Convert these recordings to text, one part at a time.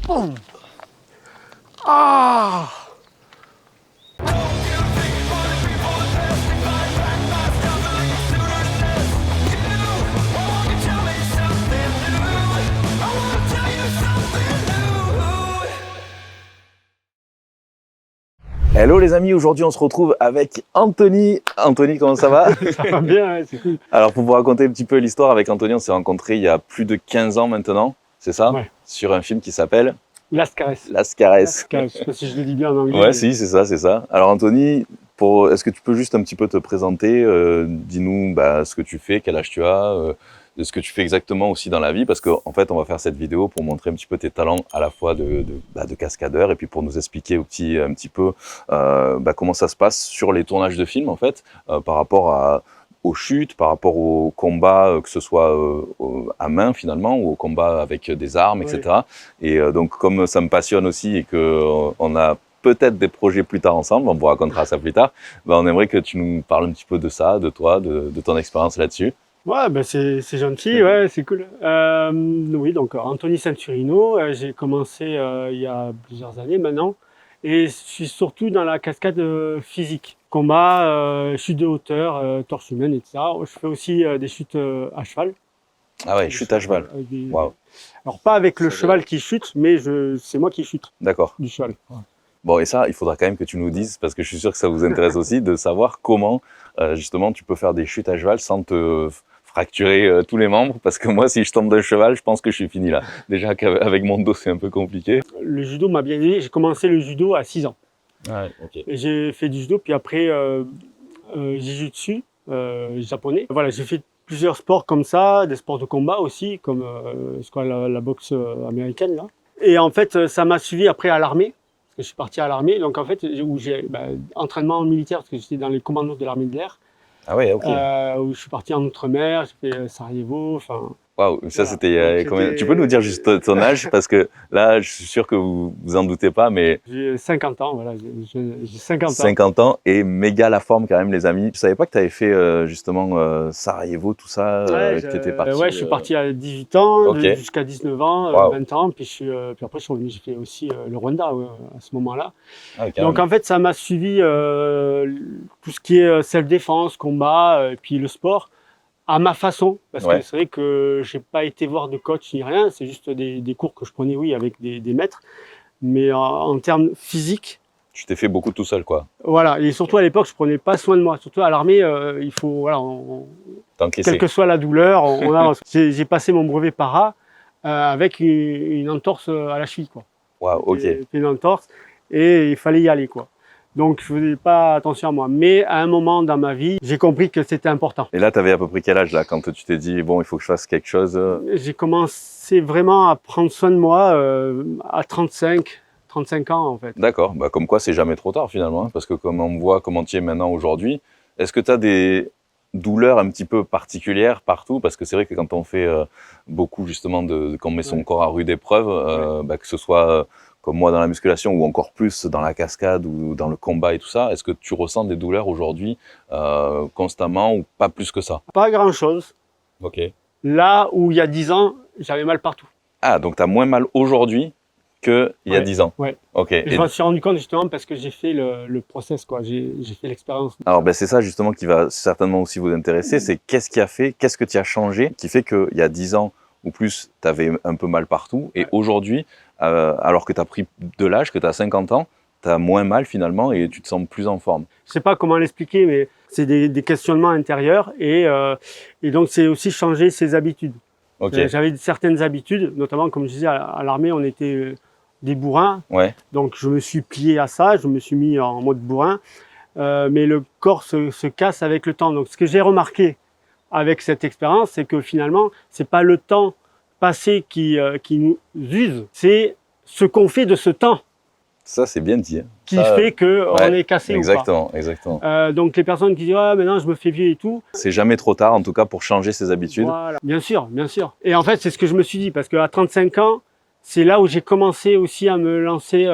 Boum. Ah. Hello les amis, aujourd'hui on se retrouve avec Anthony. Anthony, comment ça va? Ça va bien, ouais, c'est cool. Alors pour vous raconter un petit peu l'histoire, avec Anthony, on s'est rencontrés il y a plus de 15 ans maintenant, c'est ça? Ouais. Sur un film qui s'appelle Last Caress. Las Cares. Last Caress. Je sais pas si je le dis bien en anglais. Ouais, mais... si, c'est ça, c'est ça. Alors Anthony, est-ce que tu peux juste un petit peu te présenter, dis-nous ce que tu fais, quel âge tu as, de ce que tu fais exactement aussi dans la vie, parce qu'en fait on va faire cette vidéo pour montrer un petit peu tes talents à la fois de cascadeur et puis pour nous expliquer un petit peu comment ça se passe sur les tournages de films en fait, par rapport aux chutes, par rapport aux combats, que ce soit à main finalement ou aux combats avec des armes, etc. Et donc comme ça me passionne aussi et que on a peut-être des projets plus tard ensemble, on vous racontera ça plus tard, on aimerait que tu nous parles un petit peu de ça, de toi, de ton expérience là-dessus. Ouais, ben c'est gentil, ouais, c'est cool. Oui, donc Anthony Centurino, j'ai commencé il y a plusieurs années maintenant, et je suis surtout dans la cascade physique, combat, chute de hauteur, torse humaine, etc. Je fais aussi des chutes à cheval. Ah ouais, chute à cheval. Waouh. Alors pas avec le cheval qui chute, mais c'est moi qui chute. D'accord. Du cheval. Ouais. Bon, et ça, il faudra quand même que tu nous dises, parce que je suis sûr que ça vous intéresse aussi, de savoir comment, justement, tu peux faire des chutes à cheval sans te fracturer tous les membres, parce que moi, si je tombe d'un cheval, je pense que je suis fini là. Déjà qu'avec mon dos, c'est un peu compliqué. Le judo m'a bien aidé. J'ai commencé le judo à 6 ans. Ouais, ok. Et j'ai fait du judo, puis après, jujutsu japonais. Voilà, j'ai fait plusieurs sports comme ça, des sports de combat aussi, comme la boxe américaine là. Et en fait, ça m'a suivi après à l'armée. Parce que je suis parti à l'armée, donc en fait, où j'ai entraînement militaire, parce que j'étais dans les commandos de l'armée de l'air. Ah ouais, ok. Où je suis parti en Outre-mer, j'ai fait Sarajevo, enfin... Waouh, ça Voilà. c'était combien? Tu peux nous dire juste ton âge, parce que là, je suis sûr que vous en doutez pas, mais J'ai 50 ans, voilà, j'ai 50 ans. 50 ans et méga la forme quand même, les amis. Je savais pas que tu avais fait justement Sarajevo, tout ça, que tu étais parti. Ouais, je suis parti à 18 ans, Ok. jusqu'à 19 ans, Wow. 20 ans, puis après j'ai fait aussi le Rwanda à ce moment-là. Ah, Donc en fait, ça m'a suivi tout ce qui est self-défense, combat, et puis le sport, à ma façon. Parce que c'est vrai que j'ai pas été voir de coach ni rien, c'est juste des cours que je prenais, oui, avec des maîtres. Mais en termes physiques, tu t'es fait beaucoup tout seul, quoi. Voilà, et surtout à l'époque, je prenais pas soin de moi. Surtout à l'armée, il faut, voilà, quelle que soit la douleur, j'ai passé mon brevet para avec une entorse à la cheville, quoi. Waouh, ok. Une entorse, et il fallait y aller, quoi. Donc je faisais pas attention à moi. Mais à un moment dans ma vie, j'ai compris que c'était important. Et là, tu avais à peu près quel âge là, quand tu t'es dit bon, il faut que je fasse quelque chose? J'ai commencé vraiment à prendre soin de moi à 35 ans en fait. D'accord, comme quoi c'est jamais trop tard finalement, hein, parce que comme on voit comment tu es maintenant aujourd'hui, est-ce que tu as des douleurs un petit peu particulières partout? Parce que c'est vrai que quand on fait beaucoup justement quand on met son corps à rude épreuve, que ce soit comme moi dans la musculation ou encore plus dans la cascade ou dans le combat et tout ça, est-ce que tu ressens des douleurs aujourd'hui constamment ou pas plus que ça? Pas grand-chose. Ok. Là où il y a 10 ans, j'avais mal partout. Ah, donc tu as moins mal aujourd'hui qu'il y a 10 ans. Ouais. Ok. Et je m'en suis rendu compte justement parce que j'ai fait le process, quoi. J'ai fait l'expérience. Alors c'est ça justement qui va certainement aussi vous intéresser, c'est qu'est-ce que tu as changé, qui fait qu'il y a 10 ans ou plus, tu avais un peu mal partout, et aujourd'hui, alors que tu as pris de l'âge, que tu as 50 ans, tu as moins mal finalement et tu te sens plus en forme. Je sais pas comment l'expliquer, mais c'est des questionnements intérieurs, et donc c'est aussi changer ses habitudes. Okay. J'avais certaines habitudes, notamment comme je disais à l'armée, on était des bourrins, donc je me suis plié à ça, je me suis mis en mode bourrin, mais le corps se casse avec le temps. Donc ce que j'ai remarqué avec cette expérience, c'est que finalement, c'est pas le temps passé qui nous use, c'est ce qu'on fait de ce temps. Ça, c'est bien dit. Hein. Qui fait qu'on est cassé exactement, ou pas. Exactement. Donc les personnes qui disent « Ah, maintenant je me fais vieux et tout ». C'est jamais trop tard, en tout cas, pour changer ses habitudes. Voilà. Bien sûr, bien sûr. Et en fait, c'est ce que je me suis dit, parce qu'à 35 ans, c'est là où j'ai commencé aussi à me lancer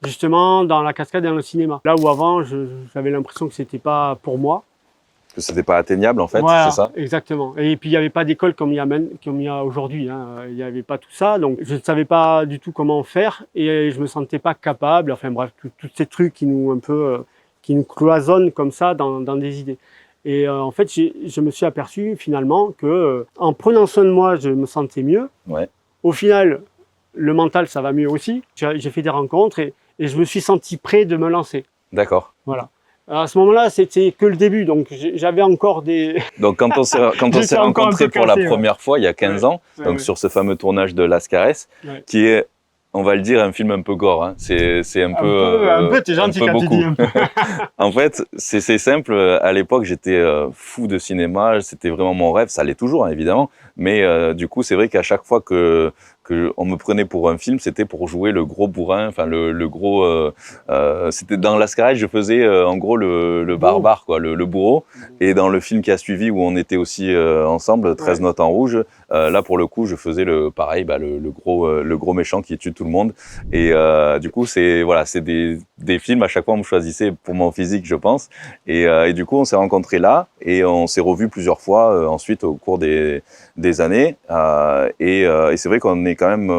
justement dans la cascade et dans le cinéma. Là où avant, j'avais l'impression que c'était pas pour moi. Que c'était pas atteignable, en fait, voilà, c'est ça? Exactement. Et puis, il n'y avait pas d'école comme il y a aujourd'hui. Hein. Il n'y avait pas tout ça. Donc, je ne savais pas du tout comment faire et je me sentais pas capable. Enfin, bref, tous ces trucs qui nous, un peu, qui nous cloisonnent comme ça dans des idées. Et en fait, je me suis aperçu finalement que en prenant soin de moi, je me sentais mieux. Ouais. Au final, le mental, ça va mieux aussi. J'ai fait des rencontres et je me suis senti prêt de me lancer. D'accord. Voilà. Alors à ce moment-là, c'était que le début, donc j'avais encore des... Donc quand on s'est rencontrés pour la première fois, il y a 15 ans, donc sur ce fameux tournage de Lascares, qui est, on va le dire, un film un peu gore. Hein. C'est un peu... Un peu, t'es gentil quand tu dis un peu. En fait, c'est simple. À l'époque, j'étais fou de cinéma. C'était vraiment mon rêve. Ça l'est toujours, hein, évidemment. Mais du coup, c'est vrai qu'à chaque fois que on me prenait pour un film, c'était pour jouer le gros bourrin, enfin le gros. C'était dans Lascares, je faisais en gros le barbare, quoi, le bourreau. Et dans le film qui a suivi, où on était aussi ensemble, 13 notes en rouge, là pour le coup, je faisais pareil, le gros méchant qui tue tout le monde. Et du coup, c'est des films. À chaque fois, on me choisissait pour mon physique, je pense. Et du coup, on s'est rencontrés là et on s'est revus plusieurs fois ensuite au cours des années. Et c'est vrai qu'on est quand même,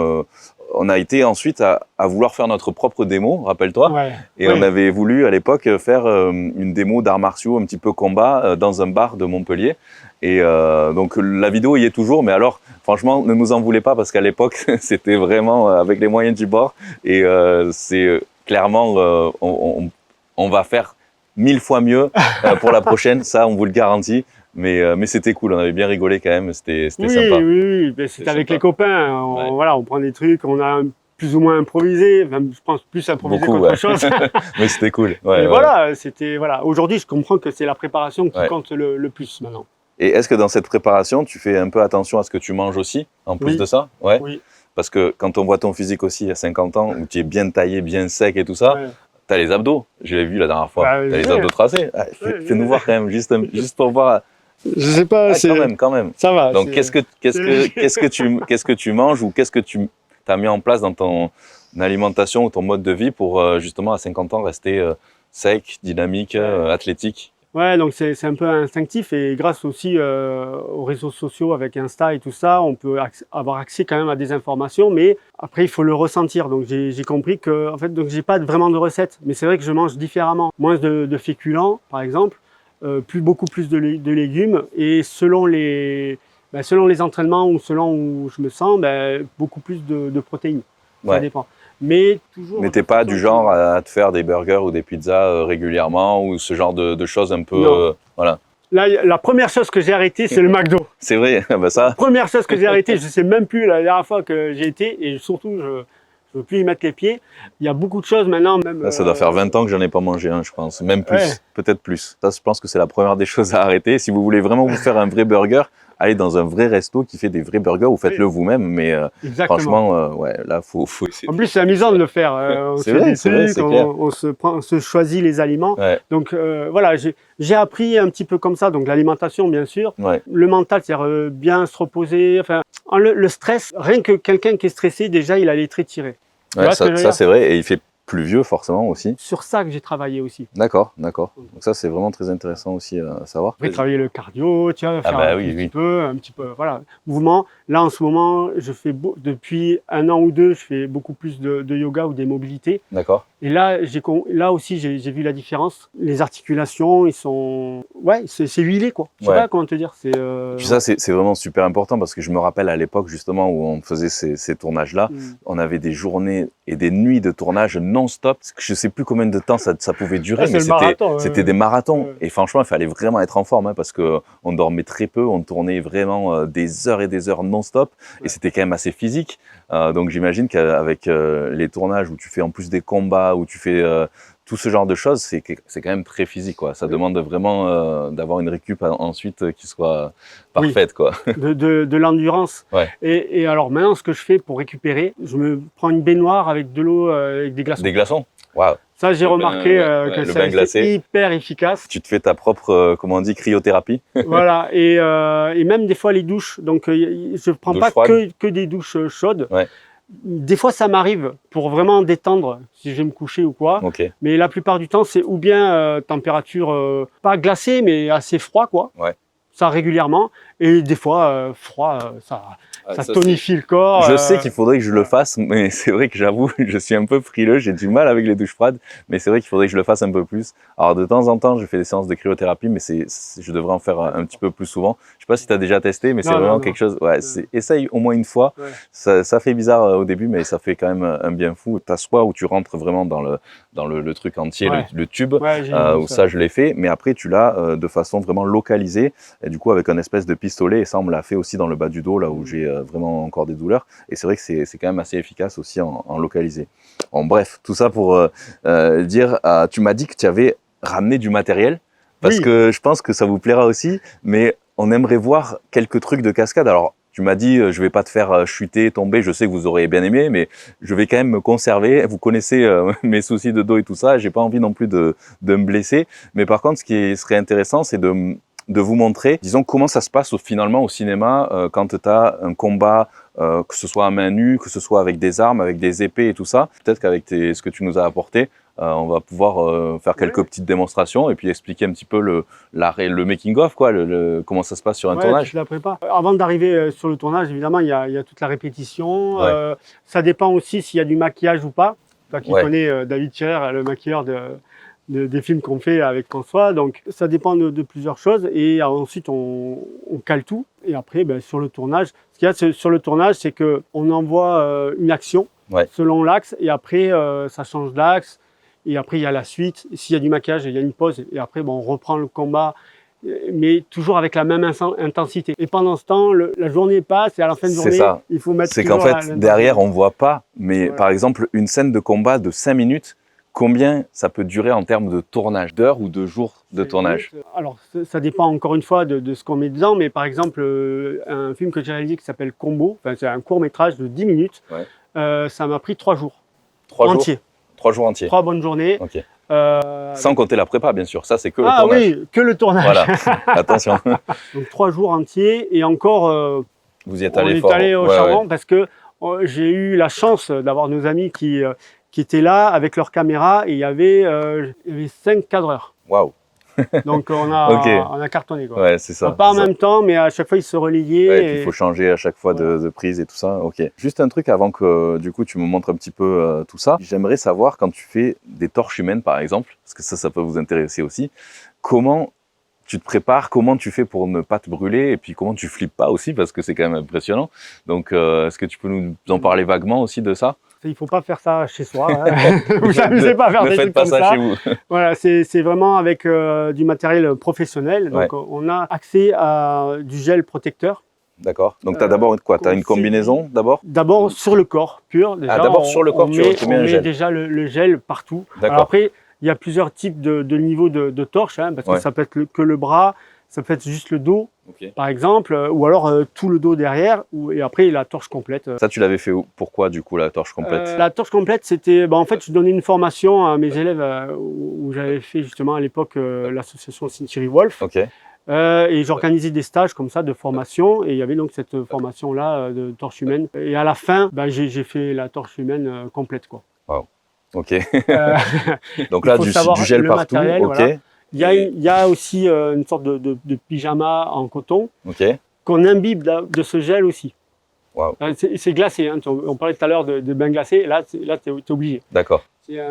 on a été ensuite à vouloir faire notre propre démo, rappelle-toi. On avait voulu à l'époque faire une démo d'arts martiaux, un petit peu combat, dans un bar de Montpellier. Et donc la vidéo y est toujours, mais alors franchement, ne nous en voulez pas parce qu'à l'époque, c'était vraiment avec les moyens du bord. Et c'est clairement, on va faire 1000 fois mieux pour la prochaine, ça on vous le garantit. Mais c'était cool, on avait bien rigolé quand même, c'était sympa. Oui, c'était avec les copains, on prend des trucs, on a plus ou moins improvisé, même, je pense plus improvisé qu'autre chose. Mais c'était cool. Voilà, aujourd'hui je comprends que c'est la préparation qui compte le plus maintenant. Et est-ce que dans cette préparation, tu fais un peu attention à ce que tu manges aussi, en plus de ça? Oui. Parce que quand on voit ton physique aussi à 50 ans, où tu es bien taillé, bien sec et tout ça, tu as les abdos, je l'ai vu la dernière fois, tu as les abdos tracés. Fais-nous voir quand même, juste pour voir. Je sais pas, quand même. Ça va. Donc qu'est-ce que tu manges ou qu'est-ce que tu as mis en place dans ton alimentation ou ton mode de vie pour justement à 50 ans rester sec, dynamique, athlétique? Ouais, donc c'est un peu instinctif et grâce aussi aux réseaux sociaux avec Insta et tout ça, on peut avoir accès quand même à des informations, mais après il faut le ressentir. Donc j'ai compris que en fait donc j'ai pas vraiment de recette, mais c'est vrai que je mange différemment, moins de féculents par exemple. Beaucoup plus de légumes et selon les entraînements ou selon où je me sens, beaucoup plus de protéines. Ça dépend. Mais toujours. Mais t'es pas du genre à te faire des burgers ou des pizzas régulièrement ou ce genre de choses un peu. Voilà. Là, la première chose que j'ai arrêtée, c'est le McDo. C'est vrai, ça. La première chose que j'ai arrêtée, je sais même plus la dernière fois que j'ai été et surtout je veux plus y mettre les pieds. Il y a beaucoup de choses maintenant. Même, là, ça doit faire 20 ans que j'en ai pas mangé un, je pense. Même plus, peut-être plus. Ça, je pense que c'est la première des choses à arrêter. Si vous voulez vraiment vous faire un vrai burger, allez dans un vrai resto qui fait des vrais burgers ou faites-le vous-même. Mais franchement, là, faut essayer. En plus, c'est amusant de le faire. C'est vrai, c'est clair. On se choisit les aliments. Donc voilà, j'ai appris un petit peu comme ça. Donc l'alimentation, bien sûr. Le mental, c'est-à-dire bien se reposer. Enfin, le stress, rien que quelqu'un qui est stressé, déjà, il a les traits tirés. Ça c'est vrai, et il fait plus vieux forcément aussi. Sur ça que j'ai travaillé aussi. D'accord. Donc ça c'est vraiment très intéressant aussi à savoir. J'ai travaillé le cardio, faire un petit peu, voilà, mouvement. Là en ce moment, je fais depuis 1 an ou 2, je fais beaucoup plus de yoga ou des mobilités. D'accord. Et là aussi, j'ai vu la différence. Les articulations, ils sont, c'est huilé quoi. Je sais pas comment te dire. Puis ça c'est vraiment super important parce que je me rappelle à l'époque justement où on faisait ces tournages-là, on avait des journées et des nuits de tournage non-stop. Je sais plus combien de temps ça pouvait durer, mais c'était des marathons. Et franchement, il fallait vraiment être en forme parce que on dormait très peu, on tournait vraiment des heures et des heures non-stop, et c'était quand même assez physique. Donc j'imagine qu'avec les tournages où tu fais en plus des combats, où tu fais tout ce genre de choses, c'est quand même très physique, quoi. Ça demande vraiment d'avoir une récup ensuite qui soit parfaite, quoi. De l'endurance. Et alors maintenant, ce que je fais pour récupérer, je me prends une baignoire avec de l'eau, avec des glaçons. Des glaçons. Waouh. Ça, j'ai remarqué que c'est hyper efficace. Tu te fais ta propre, comment on dit, cryothérapie. Voilà, et même des fois les douches. Donc, je prends pas que des douches chaudes. Des fois, ça m'arrive pour vraiment détendre, si je vais me coucher ou quoi. Okay. Mais la plupart du temps, c'est ou bien température pas glacée, mais assez froid, quoi. Ouais. Ça régulièrement. Et des fois, froid, ça tonifie le corps. Je sais qu'il faudrait que je le fasse, mais c'est vrai que j'avoue, je suis un peu frileux, j'ai du mal avec les douches froides, mais c'est vrai qu'il faudrait que je le fasse un peu plus. Alors de temps en temps, je fais des séances de cryothérapie, mais je devrais en faire un petit peu plus souvent. Je sais pas si tu as déjà testé, mais c'est vraiment quelque chose. Ouais, essaye au moins une fois. Ouais. Ça fait bizarre au début, mais ça fait quand même un bien fou. Tu as soit où tu rentres vraiment dans le truc entier, ouais. le tube, où ça je l'ai fait, mais après tu l'as de façon vraiment localisée, et du coup avec un espèce de pistolet, et ça on me l'a fait aussi dans le bas du dos, là où j'ai vraiment encore des douleurs, et c'est vrai que c'est quand même assez efficace aussi en localisé. Bon, bref, tout ça pour dire, tu m'as dit que tu avais ramené du matériel, parce que je pense que ça vous plaira aussi, mais on aimerait voir quelques trucs de cascade. Alors, tu m'as dit, je vais pas te faire chuter, tomber, je sais que vous auriez bien aimé, mais je vais quand même me conserver. Vous connaissez mes soucis de dos et tout ça, j'ai pas envie non plus de me blesser. Mais par contre, ce qui serait intéressant, c'est de vous montrer, disons, comment ça se passe finalement au cinéma quand tu as un combat, que ce soit à main nue, que ce soit avec des armes, avec des épées et tout ça. Peut-être qu'avec ce que tu nous as apporté, on va pouvoir faire quelques petites démonstrations et puis expliquer un petit peu le making-of, quoi, comment ça se passe sur un tournage. Je la prépare. Avant d'arriver sur le tournage, évidemment, il y a toute la répétition. Ça dépend aussi s'il y a du maquillage ou pas. Toi qui connais David Scherer, le maquilleur des films qu'on fait avec François. Donc, ça dépend de plusieurs choses. Et ensuite, on cale tout. Et après, sur le tournage, ce qu'il y a sur le tournage, c'est qu'on envoie une action selon l'axe. Et après, ça change d'axe. Et après, il y a la suite. S'il y a du maquillage, il y a une pause. Et après, on reprend le combat, mais toujours avec la même intensité. Et pendant ce temps, la journée passe et à la fin de journée, il faut mettre. C'est qu'en fait, derrière, on ne voit pas. Mais par exemple, une scène de combat de 5 minutes, combien ça peut durer en termes de tournage, d'heures ou de jours de tournage? Alors, ça dépend encore une fois de ce qu'on met dedans. Mais par exemple, un film que j'ai réalisé qui s'appelle Combo, c'est un court-métrage de 10 minutes. Ça m'a pris 3 jours. 3 entiers. Jours 3 jours entiers. 3 bonnes journées. Okay. Sans compter la prépa, bien sûr. Ça, c'est que le tournage. Ah oui, que le tournage. Voilà, attention. Donc 3 jours entiers et encore, vous y êtes allé fort. On est allé au charbon parce que j'ai eu la chance d'avoir nos amis qui étaient là avec leur caméra et il y avait 5 cadreurs. Waouh. Donc on a cartonné, quoi. Ouais, c'est ça. Pas en même temps, mais à chaque fois ils se relayaient. Ouais, et puis il faut changer à chaque fois de prise et tout ça. Ok. Juste un truc avant que du coup tu me montres un petit peu tout ça. J'aimerais savoir quand tu fais des torches humaines par exemple, parce que ça peut vous intéresser aussi. Comment tu te prépares, comment tu fais pour ne pas te brûler et puis comment tu flippes pas aussi parce que c'est quand même impressionnant. Donc est-ce que tu peux nous en parler vaguement aussi de ça? Il ne faut pas faire ça chez soi. Hein. Vous amusez pas à faire des trucs comme ça. Ne faites pas ça chez vous. Voilà, c'est vraiment avec du matériel professionnel. Donc, on a accès à du gel protecteur. D'accord. Donc, tu as d'abord quoi? Tu as une combinaison d'abord? D'abord sur le corps pur. Déjà, d'abord sur le corps, tu mets un gel. Déjà le gel partout. Alors après, il y a plusieurs types de niveaux de torches, hein, parce que ça peut être que le bras, ça peut être juste le dos, par exemple, ou alors tout le dos derrière, et après la torche complète. Ça, tu l'avais fait où? Pourquoi, du coup, la torche complète? La torche complète, c'était... en fait, je donnais une formation à mes élèves où j'avais fait justement à l'époque l'association Century Wolf. Et j'organisais des stages comme ça de formation, et il y avait donc cette formation-là de torche humaine. Et à la fin, j'ai fait la torche humaine complète, quoi. Wow. Ok. Donc là, du gel partout. Voilà. Il y a aussi une sorte de pyjama en coton qu'on imbibe de ce gel aussi. Wow. C'est glacé. Hein. On parlait tout à l'heure de bain glacé. Là, tu es obligé. D'accord.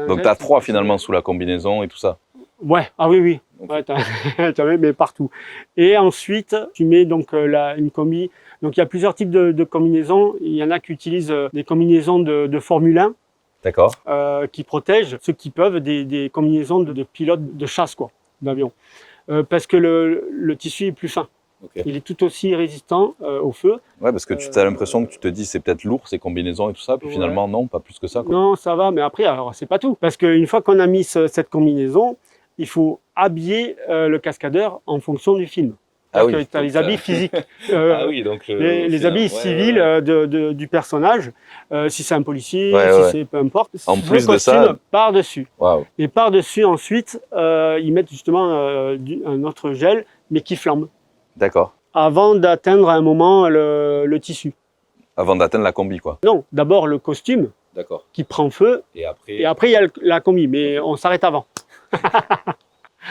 Donc, tu as froid finalement sous la combinaison et tout ça? Ouais. Ah oui. Ouais, tu en mets partout. Et ensuite, tu mets donc une combi. Donc, il y a plusieurs types de combinaisons. Il y en a qui utilisent des combinaisons de Formule 1. D'accord. Qui protègent ceux qui peuvent des combinaisons de pilotes de chasse, quoi, d'avion. Parce que le tissu est plus fin. Il est tout aussi résistant au feu. Ouais, parce que tu as l'impression que tu te dis c'est peut-être lourd ces combinaisons et tout ça, puis finalement non, pas plus que ça, quoi. Non, ça va, mais après, alors c'est pas tout. Parce qu'une fois qu'on a mis cette combinaison, il faut habiller le cascadeur en fonction du film. Ah oui, tu as les habits physiques, donc les habits civils du personnage, si c'est un policier, si c'est peu importe. En plus de ça, par-dessus. Wow. Et par-dessus, ensuite, ils mettent justement un autre gel, mais qui flambe. D'accord. Avant d'atteindre à un moment le tissu. Avant d'atteindre la combi, quoi. Non, d'abord le costume qui prend feu, et après il y a la combi, mais on s'arrête avant.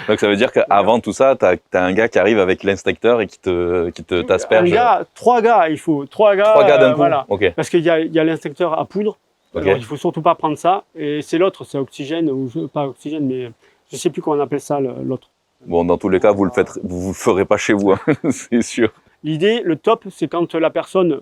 Donc ça veut dire qu'avant tout ça, tu as un gars qui arrive avec l'inspecteur et qui t'asperge. Trois gars, il faut. Trois gars d'un coup, voilà. Okay. Parce qu'il y a l'inspecteur à poudre, okay. Alors il faut surtout pas prendre ça, et c'est l'autre, c'est oxygène, ou pas oxygène, mais je sais plus comment on appelle ça, l'autre. Bon, dans tous les cas, vous le ferez pas chez vous, hein, c'est sûr. L'idée, le top, c'est quand la personne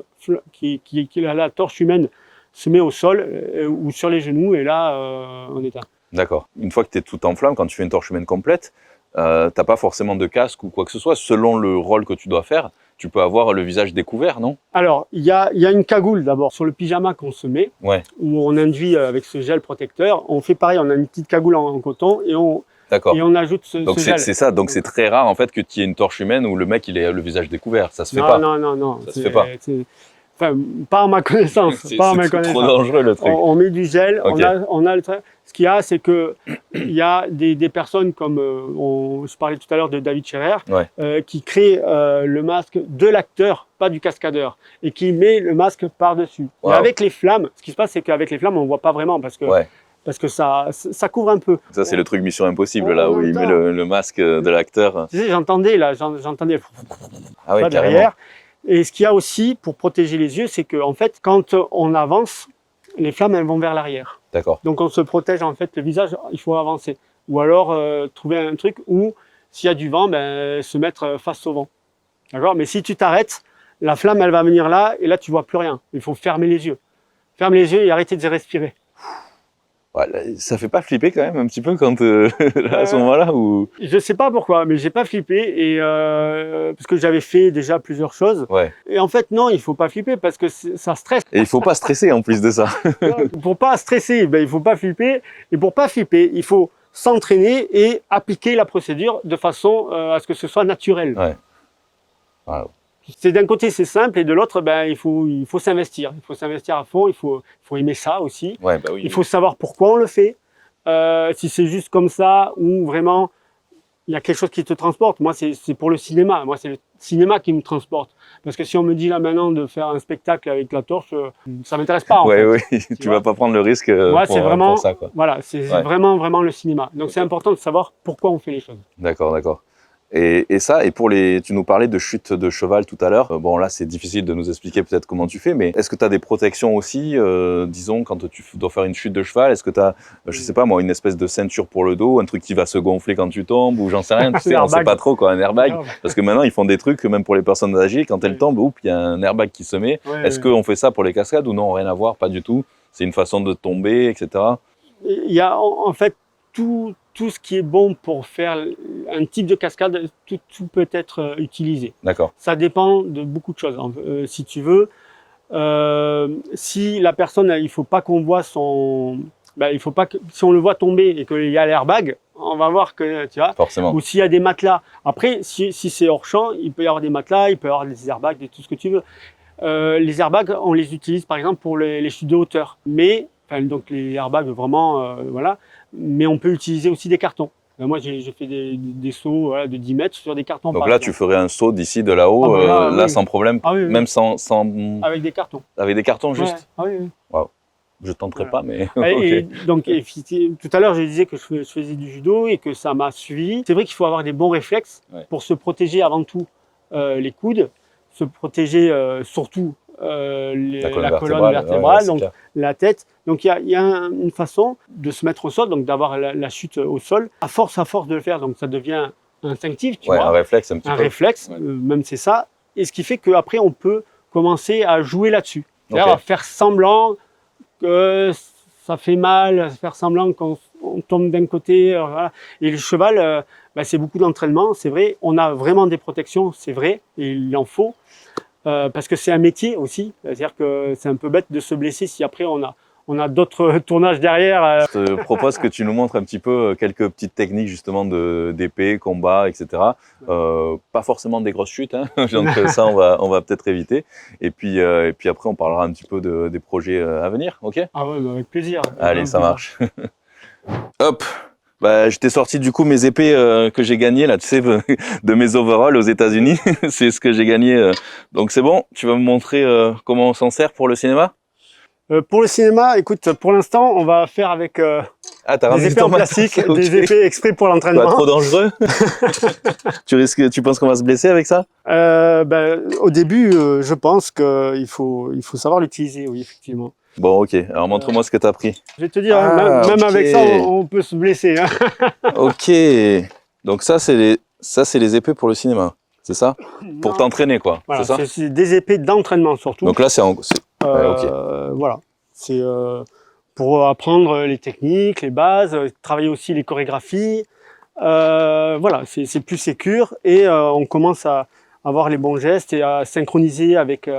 qui a la torche humaine se met au sol ou sur les genoux, et là, on éteint. D'accord. Une fois que tu es tout en flamme, quand tu fais une torche humaine complète, t'as pas forcément de casque ou quoi que ce soit. Selon le rôle que tu dois faire, tu peux avoir le visage découvert, non? Alors, il y a une cagoule d'abord sur le pyjama qu'on se met, ouais. Où on induit avec ce gel protecteur. On fait pareil, on a une petite cagoule en coton et on ajoute ce gel. C'est ça, donc c'est très rare en fait que tu aies une torche humaine où le mec il ait le visage découvert. Ça se fait pas. Non. Ça se fait pas. Enfin, pas à ma connaissance. C'est trop dangereux le truc. On met du gel, okay. on a le truc. Ce qu'il y a, c'est que il y a des personnes comme je parlais tout à l'heure de David Scherer, ouais. Qui crée le masque de l'acteur, pas du cascadeur, et qui met le masque par-dessus. Wow. Et avec les flammes, ce qui se passe, c'est qu'avec les flammes, on voit pas vraiment parce que. Ouais. Parce que ça couvre un peu. Ça, c'est le truc Mission Impossible, là, où il met le masque de l'acteur. Tu sais, j'entendais ah oui, derrière. Et ce qu'il y a aussi pour protéger les yeux, c'est que en fait, quand on avance, les flammes elles vont vers l'arrière. D'accord. Donc on se protège en fait le visage, il faut avancer. Ou alors trouver un truc où s'il y a du vent, se mettre face au vent. D'accord. Mais si tu t'arrêtes, la flamme elle va venir là et là tu vois plus rien. Il faut fermer les yeux. Ferme les yeux et arrêter de respirer. Ouais, ça fait pas flipper quand même un petit peu quand à ce moment-là ou... Je sais pas pourquoi, mais j'ai pas flippé et parce que j'avais fait déjà plusieurs choses. Ouais. Et en fait non, il faut pas flipper parce que ça stresse. Et il faut pas stresser en plus de ça. Pour pas stresser, il faut pas flipper. Et pour pas flipper, il faut s'entraîner et appliquer la procédure de façon à ce que ce soit naturel. Ouais. Wow. C'est d'un côté c'est simple et de l'autre il faut s'investir. Il faut s'investir à fond. Il faut aimer ça aussi. Ouais, bah oui, il faut savoir pourquoi on le fait. Si c'est juste comme ça ou vraiment il y a quelque chose qui te transporte. Moi c'est pour le cinéma. Moi c'est le cinéma qui me transporte. Parce que si on me dit là maintenant de faire un spectacle avec la torche, ça m'intéresse pas. Oui, tu vas pas prendre le risque. Moi c'est vraiment pour ça, quoi. Voilà, c'est vraiment le cinéma. Donc c'est important de savoir pourquoi on fait les choses. D'accord. Et ça, et tu nous parlais de chute de cheval tout à l'heure. Bon, là, c'est difficile de nous expliquer peut-être comment tu fais, mais est-ce que tu as des protections aussi, disons, quand tu dois faire une chute de cheval? Est-ce que tu as, je sais pas moi, une espèce de ceinture pour le dos, un truc qui va se gonfler quand tu tombes, ou j'en sais rien, tu sais, on sait pas trop, quoi, un airbag. Parce que maintenant, ils font des trucs, même pour les personnes âgées, quand elles tombent, il y a un airbag qui se met. Est-ce qu'on fait ça pour les cascades ou non? Rien à voir, pas du tout. C'est une façon de tomber, etc. Il y a en fait tout ce qui est bon pour faire un type de cascade, tout peut être utilisé. D'accord. Ça dépend de beaucoup de choses. Si tu veux, si la personne, il faut pas qu'on voit son... il faut pas que, si on le voit tomber et qu'il y a l'airbag, on va voir que, tu vois. Forcément. Ou s'il y a des matelas. Après, si c'est hors champ, il peut y avoir des matelas, il peut y avoir des airbags, tout ce que tu veux. Les airbags, on les utilise par exemple pour les chutes de hauteur. Mais, donc les airbags vraiment, voilà. Mais on peut utiliser aussi des cartons. Moi, j'ai fait des sauts de 10 mètres sur des cartons. Donc là, tu ferais un saut d'ici, de là-haut, là, sans problème, même sans... Avec des cartons. Avec des cartons, juste? Oui. Wow. Je tenterai pas, mais... Et donc, tout à l'heure, je disais que je faisais du judo et que ça m'a suivi. C'est vrai qu'il faut avoir des bons réflexes pour se protéger avant tout les coudes, se protéger surtout la colonne vertébrale, donc la tête. Donc il y a une façon de se mettre au sol, donc d'avoir la chute au sol. À force de le faire, donc ça devient instinctif, tu vois. Un réflexe un petit peu. Un réflexe, même c'est ça. Et ce qui fait qu'après on peut commencer à jouer là-dessus. C'est-à-dire à faire semblant que ça fait mal, faire semblant qu'on tombe d'un côté. Voilà. Et le cheval, c'est beaucoup d'entraînement, c'est vrai. On a vraiment des protections, c'est vrai, et il en faut. Parce que c'est un métier aussi, c'est-à-dire que c'est un peu bête de se blesser si après on a d'autres tournages derrière. Je te propose que tu nous montres un petit peu quelques petites techniques justement d'épée, combat, etc. Pas forcément des grosses chutes, hein. Donc ça on va peut-être éviter. Et puis après on parlera un petit peu des projets à venir, ok? Ah ouais, avec plaisir. Allez, ça marche. Hop. Bah, je t'ai sorti du coup mes épées que j'ai gagnées là, tu sais, de mes overalls aux États-Unis. C'est ce que j'ai gagné. Donc c'est bon, tu vas me montrer comment on s'en sert pour le cinéma? Pour le cinéma, écoute, pour l'instant, on va faire avec des épées en plastique, okay. Des épées exprès pour l'entraînement. Trop dangereux. Tu penses qu'on va se blesser avec ça? Au début, je pense qu'il faut savoir l'utiliser, oui, effectivement. Bon, ok. Alors, montre-moi ce que tu as pris. Je vais te dire, même avec ça, on peut se blesser. Hein. Ok. Donc ça, c'est les épées pour le cinéma, c'est ça? Pour t'entraîner, quoi. Voilà, c'est ça? C'est des épées d'entraînement, surtout. Donc là, c'est... okay. Voilà. C'est pour apprendre les techniques, les bases, travailler aussi les chorégraphies. Voilà, c'est plus sécure et on commence à avoir les bons gestes et à synchroniser avec...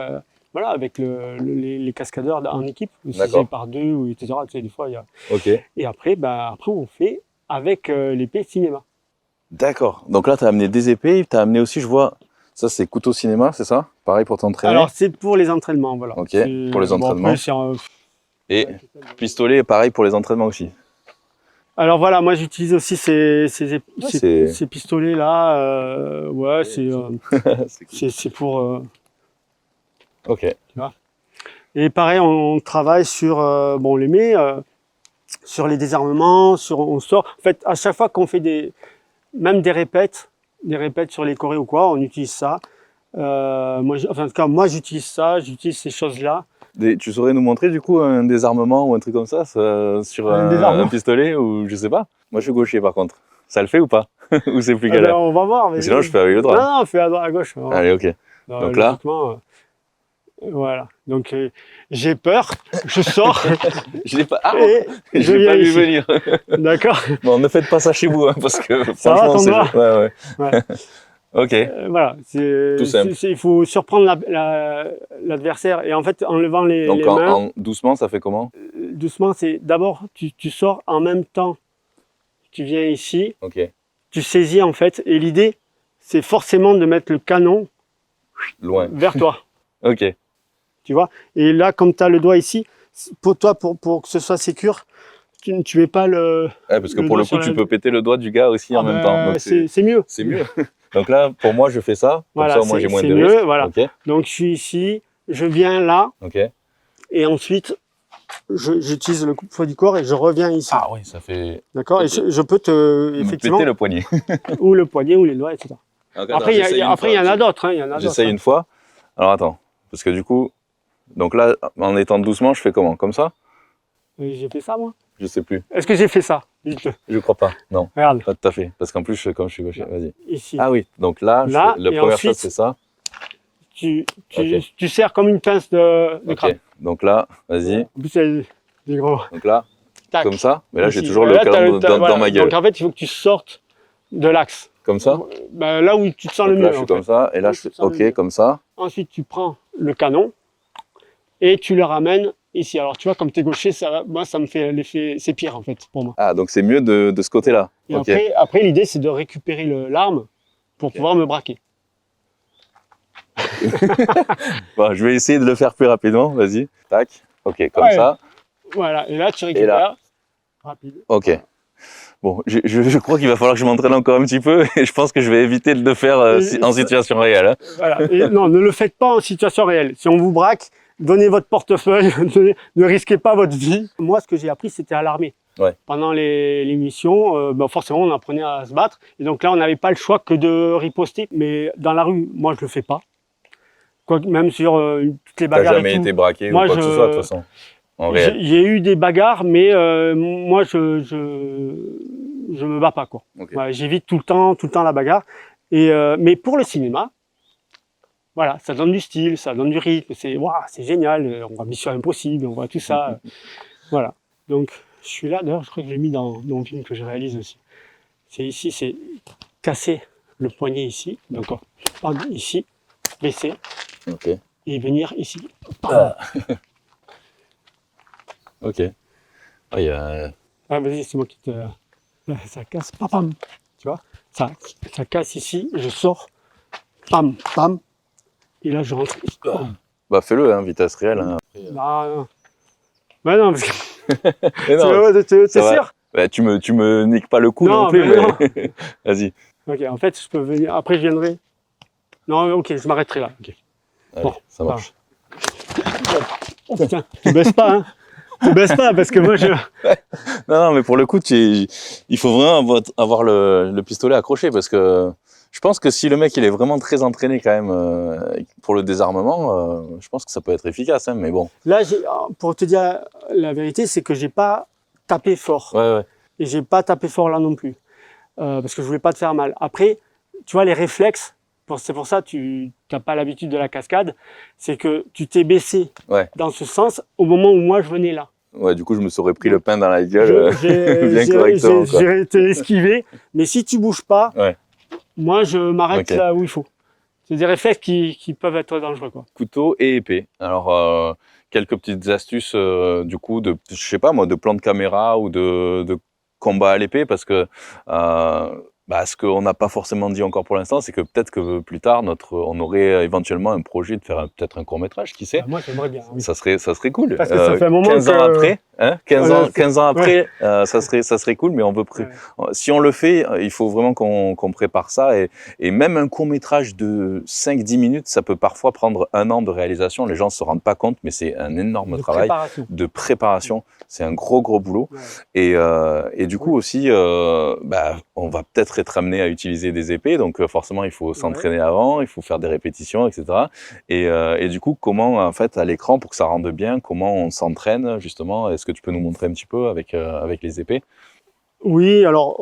Voilà, avec les cascadeurs en équipe, ou si c'est par deux, ou etc. Tu sais, des fois, il y a... Okay. Et après, après, on fait avec l'épée cinéma. D'accord. Donc là, tu as amené des épées, tu as amené aussi, je vois, ça c'est couteau cinéma, c'est ça? Pareil pour t'entraîner? Alors, c'est pour les entraînements, voilà. Ok, pour les entraînements. Bon, après, et pistolet, pareil pour les entraînements aussi? Alors voilà, moi j'utilise aussi ces pistolets-là. Ouais, c'est pour... Ok. Tu vois. Et pareil, on travaille sur, on les met sur les désarmements, on sort. En fait, à chaque fois qu'on fait même des répètes sur les chorés ou quoi, on utilise ça. En tout cas, moi j'utilise ça, j'utilise ces choses-là. Tu saurais nous montrer du coup un désarmement ou un truc comme ça sur un pistolet ou je sais pas? Moi je suis gaucher par contre. Ça le fait ou pas? Ou c'est plus galère? On va voir. Mais sinon je fais avec le droit. Non, on fait à gauche. Allez, ok. Donc là. Voilà, donc j'ai peur, je sors. Je l'ai pas, je l'ai pas vu venir. D'accord. Bon, ne faites pas ça chez vous, hein, parce que ça franchement, va, ouais. Ok. Voilà, tout simple. Il faut surprendre l'adversaire et en fait en levant les mains. Doucement, ça fait comment? Doucement, c'est d'abord tu sors en même temps. Tu viens ici. Ok. Tu saisis en fait et l'idée c'est forcément de mettre le canon loin vers toi. Ok. Tu vois, et là, comme tu as le doigt ici, pour toi, pour que ce soit sécure, tu ne mets pas le... parce que pour le coup, tu peux péter le doigt du gars aussi en même temps. C'est mieux. C'est mieux. Donc là, pour moi, je fais ça. Comme ça, moi, j'ai moins de risques. Voilà. Okay. Donc, je suis ici, je viens là. Ok. Et ensuite, j'utilise le coup-de-poing du corps et je reviens ici. Ah oui, ça fait... D'accord. Et je peux effectivement... péter le poignet. ou le poignet, ou les doigts, etc. Okay, après, il y en a d'autres. Hein, j'essaye une fois. Alors, attends. Parce que du coup... Donc là, en étant doucement, je fais comment? Comme ça? J'ai fait ça, moi? Je sais plus. Est-ce que j'ai fait ça? Je crois pas, non. Regarde. Pas tout à fait. Parce qu'en plus, comme je suis gaucher, vas-y. Ici. Ah oui, donc là la première chose, c'est ça. Tu serres comme une pince de crabe. Donc là, vas-y. En plus, c'est gros. Donc là, tac. Comme ça. Mais là, j'ai toujours le canon dans ma gueule. Donc en fait, il faut que tu sortes de l'axe. Comme ça? Là où tu te sens le mieux. Là, je suis comme ça. Et là, ok, comme ça. Ensuite, tu prends le canon et tu le ramènes ici. Alors, tu vois, comme tu es gaucher, moi, ça me fait l'effet... C'est pire, en fait, pour moi. Ah, donc c'est mieux de ce côté-là. Et après l'idée, c'est de récupérer l'arme pour pouvoir me braquer. Bon, je vais essayer de le faire plus rapidement. Vas-y. Tac. Ok, comme ça. Voilà. Et là, tu récupères. Rapide. Ok. Bon, je crois qu'il va falloir que je m'entraîne encore un petit peu et je pense que je vais éviter de le faire en situation réelle. Hein. Voilà. Et non, ne le faites pas en situation réelle. Si on vous braque, donnez votre portefeuille, ne risquez pas votre vie. Moi, ce que j'ai appris, c'était à l'armée. Ouais. Pendant les missions, forcément, on apprenait à se battre. Et donc là, on n'avait pas le choix que de riposter. Mais dans la rue, moi, je le fais pas. Même sur toutes les bagarres. T'as jamais été braqué ou quoi que ce soit, de toute façon? Il y a eu des bagarres, mais moi, je me bats pas, quoi. Okay. Voilà, j'évite tout le temps la bagarre. Et mais pour le cinéma, voilà, ça donne du style, ça donne du rythme. C'est génial. On voit Mission Impossible, on voit tout ça. Voilà. Donc, je suis là. D'ailleurs, je crois que je l'ai mis dans le film que je réalise aussi. C'est ici, c'est casser le poignet ici. Donc, ici, baisser. Ok. Et venir ici. Ok. Ah, vas-y, c'est moi qui te... Là, ça casse, pam, tu vois, ça casse ici, je sors, pam, pam, et là je rentre. Bah fais-le, hein, vitesse réelle. Hein. Non. Bah non, parce que... c'est sûr. Bah, tu me niques pas le coup non plus, mais vas-y. Ok, en fait, je peux venir. Après, je viendrai. Non, ok, je m'arrêterai là. Okay. Allez, bon, ça marche. Oh putain, tu baisses pas, hein. Tu baisses pas parce que moi je. Non, mais pour le coup, il faut vraiment avoir le pistolet accroché parce que je pense que si le mec il est vraiment très entraîné quand même pour le désarmement, je pense que ça peut être efficace, hein, mais bon. Là, pour te dire la vérité, c'est que j'ai pas tapé fort. Ouais. Et j'ai pas tapé fort là non plus parce que je voulais pas te faire mal. Après, tu vois les réflexes. C'est pour ça que tu n'as pas l'habitude de la cascade, c'est que tu t'es baissé dans ce sens au moment où moi je venais là. Ouais, du coup je me serais pris le pain dans la gueule bien correctement. J'ai été esquivé, mais si tu bouges pas, moi je m'arrête là où il faut. C'est des réflexes qui peuvent être dangereux, quoi. Couteau et épée. Alors quelques petites astuces du coup de, je sais pas moi, de plan de caméra ou de combat à l'épée parce que ce qu'on n'a pas forcément dit encore pour l'instant, c'est que peut-être que plus tard, on aurait éventuellement un projet de faire peut-être un court-métrage, qui sait. Moi, j'aimerais bien. Oui. Ça serait cool. Parce que ça fait un moment 15 ans après, hein, 15 ans après, ça serait cool, mais on veut si on le fait, il faut vraiment qu'on prépare ça. Et même un court-métrage de 5-10 minutes, ça peut parfois prendre 1 an de réalisation. Les gens ne se rendent pas compte, mais c'est un énorme travail de préparation. C'est un gros boulot. Et du coup aussi, on va peut-être être amené à utiliser des épées, donc forcément il faut s'entraîner avant, il faut faire des répétitions, etc. Et du coup, comment en fait à l'écran pour que ça rende bien, comment on s'entraîne justement? Est-ce que tu peux nous montrer un petit peu avec les épées? Oui, alors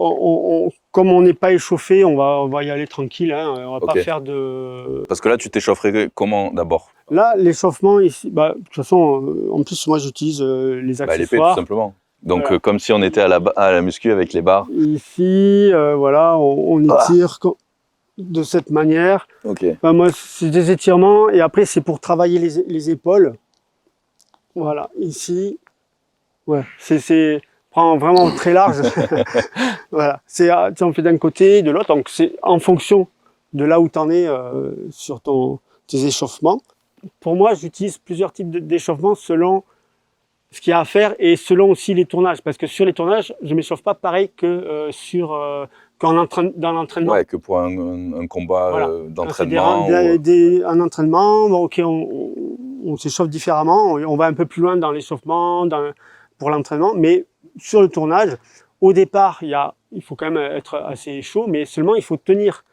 comme on n'est pas échauffé, on va y aller tranquille, hein, on va pas faire de. Parce que là, tu t'échaufferais comment d'abord? Là, l'échauffement ici, de toute façon, en plus moi j'utilise les accessoires. L'épée tout simplement. Donc comme si on était à la muscu avec les barres. Ici, voilà, on étire de cette manière. Enfin, moi, c'est des étirements et après c'est pour travailler les épaules. Voilà, ici, c'est prend vraiment très large. Voilà, on fait d'un côté, de l'autre, donc c'est en fonction de là où tu en es sur tes échauffements. Pour moi, j'utilise plusieurs types d'échauffements selon ce qu'il y a à faire et selon aussi les tournages. Parce que sur les tournages, je ne m'échauffe pas pareil que dans l'entraînement. Ouais, que pour un combat d'entraînement. Un entraînement, bon, ok, on s'échauffe différemment. On va un peu plus loin dans l'échauffement pour l'entraînement. Mais sur le tournage, au départ, il faut quand même être assez chaud, mais seulement il faut tenir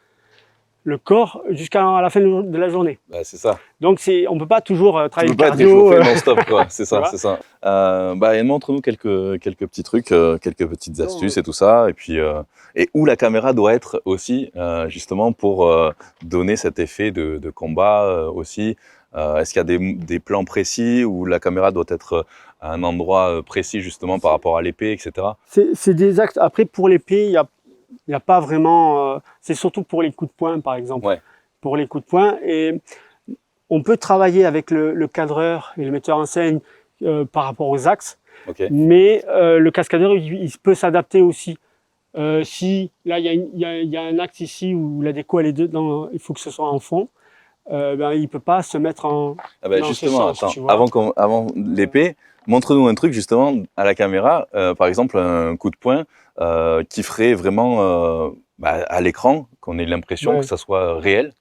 le corps jusqu'à la fin de la journée. C'est ça. Donc on peut pas toujours travailler le cardio. Tu peux pas être échauffé non-stop, quoi. C'est ça, c'est ça. Et montre-nous quelques petits trucs, quelques petites astuces et tout ça, et puis et où la caméra doit être aussi, justement pour donner cet effet de combat aussi. Est-ce qu'il y a des plans précis où la caméra doit être à un endroit précis justement par rapport à l'épée, etc. C'est des actes. Après, pour l'épée, il n'y a pas vraiment. C'est surtout pour les coups de poing, par exemple. Ouais. Pour les coups de poing. Et on peut travailler avec le cadreur et le metteur en scène par rapport aux axes. Mais le cascadeur, il peut s'adapter aussi. Si là, il y a un axe ici où la déco, elle est dedans, il faut que ce soit en fond. Il ne peut pas se mettre en. Justement, sens, attends, avant l'épée, montre-nous un truc justement à la caméra, par exemple un coup de poing qui ferait vraiment à l'écran, qu'on ait l'impression que ça soit réel.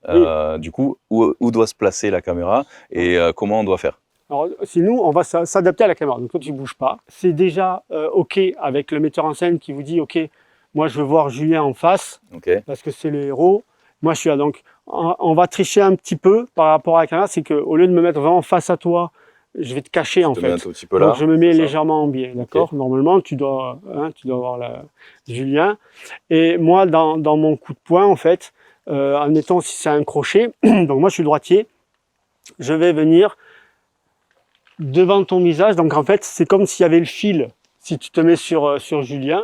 Du coup, où doit se placer la caméra et comment on doit faire? Alors, si nous, on va s'adapter à la caméra. Donc, toi, tu ne bouges pas. C'est déjà OK avec le metteur en scène qui vous dit, OK, moi, je veux voir Julien en face parce que c'est le héros. Moi, je suis là. Donc, on va tricher un petit peu par rapport à la caméra. C'est qu'au lieu de me mettre vraiment face à toi, je vais te cacher en fait. Un tout petit peu là, donc, je me mets légèrement en biais. D'accord. Normalement, tu dois voir Julien. Et moi, dans mon coup de poing, en fait, admettons si c'est un crochet, donc moi, je suis droitier, je vais venir devant ton visage. Donc, en fait, c'est comme s'il y avait le fil. Si tu te mets sur Julien,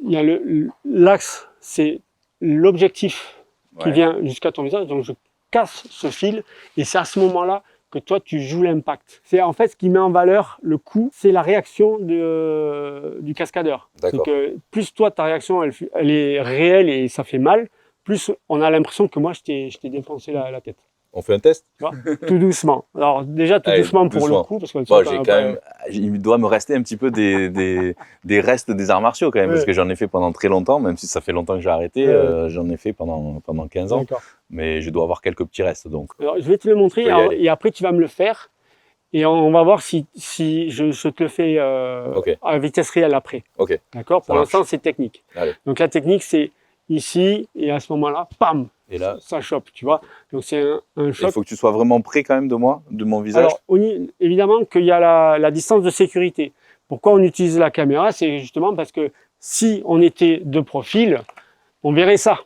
il y a l'axe, c'est l'objectif qui vient jusqu'à ton visage, donc je casse ce fil et c'est à ce moment-là que toi tu joues l'impact. C'est en fait ce qui met en valeur le coup, c'est la réaction du cascadeur. C'est que plus toi ta réaction elle est réelle et ça fait mal, plus on a l'impression que moi je t'ai défoncé la tête. On fait un test? Tu vois, tout doucement. Alors déjà tout doucement pour le coup, parce que bon, j'ai quand même, il doit me rester un petit peu des restes des arts martiaux quand même, parce que j'en ai fait pendant très longtemps, même si ça fait longtemps que j'ai arrêté, j'en ai fait pendant 15 ans, mais je dois avoir quelques petits restes donc. Alors je vais te le montrer et après tu vas me le faire et on va voir si je te le fais à vitesse réelle après. D'accord. Pour l'instant c'est technique. Allez. Donc la technique c'est ici et à ce moment-là, pam. Et là, ça chope, tu vois. Donc c'est un choc. Il faut que tu sois vraiment près quand même de moi, de mon visage. Alors, évidemment qu'il y a la distance de sécurité. Pourquoi on utilise la caméra? C'est justement parce que si on était de profil, on verrait ça.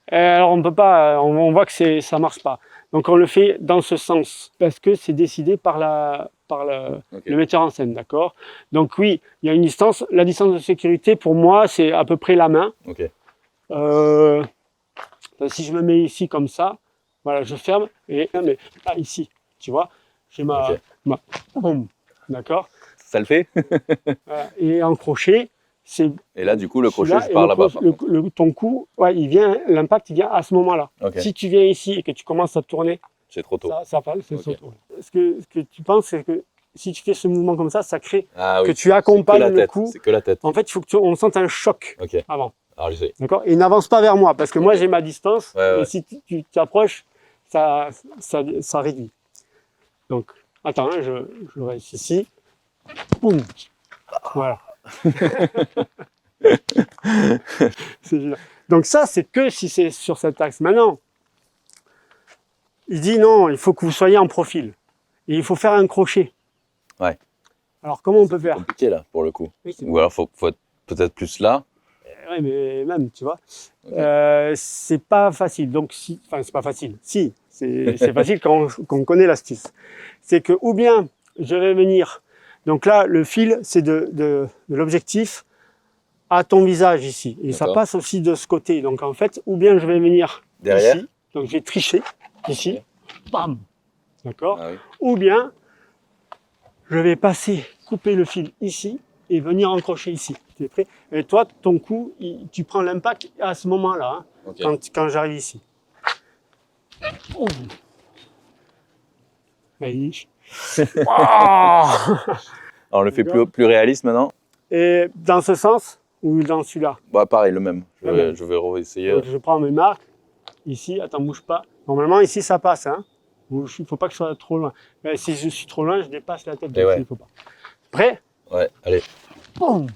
Alors on peut pas, on voit que ça marche pas. Donc on le fait dans ce sens parce que c'est décidé par le metteur en scène, d'accord. Donc oui, il y a une distance. La distance de sécurité pour moi, c'est à peu près la main. Si je me mets ici comme ça, voilà, je ferme et mais pas ici, tu vois, j'ai ma boum, d'accord. Ça le fait. Et en crochet, c'est. Et là, du coup, le crochet, je pars là-bas. Ton coup, ouais, l'impact, il vient à ce moment-là. Si tu viens ici et que tu commences à tourner, c'est trop tôt. Ça parle, c'est trop tôt. Ce que tu penses, c'est que si tu fais ce mouvement comme ça crée que tu accompagnes le coup. C'est que la tête. En fait, il faut qu'on sente un choc avant. Alors, j'essaie. D'accord. Et n'avance pas vers moi parce que moi j'ai ma distance. Et si tu t'approches, ça réduit. Donc, attends, hein, je reste ici. Boum. Voilà. Donc ça, c'est que si c'est sur cet axe. Maintenant, il dit non, il faut que vous soyez en profil. Et il faut faire un crochet. Ouais. Alors comment on peut faire? C'est compliqué là, pour le coup. Oui, ou alors, faut être peut-être plus là. Oui, mais même, tu vois, c'est pas facile. Donc, enfin, c'est pas facile. Si, c'est facile quand on connaît l'astuce. C'est que, ou bien, je vais venir. Donc là, le fil, c'est de l'objectif à ton visage ici. Et ça passe aussi de ce côté. Donc, en fait, ou bien je vais venir derrière. Ici. Donc, je vais tricher ici. Bam. D'accord. Ou bien, je vais couper le fil ici et venir encrocher ici. Tu es prêt? Et toi, ton coup, tu prends l'impact à ce moment-là, hein, quand j'arrive ici. Oh. On le fait plus réaliste maintenant. Et dans ce sens ou dans celui-là? Bah pareil, le même. Je vais réessayer. Je prends mes marques. Ici, attends, bouge pas. Normalement, ici, ça passe. Hein. Il ne faut pas que je sois trop loin. Mais si je suis trop loin, je dépasse la tête. Donc il faut pas. Prêt? Ouais, allez. Boum.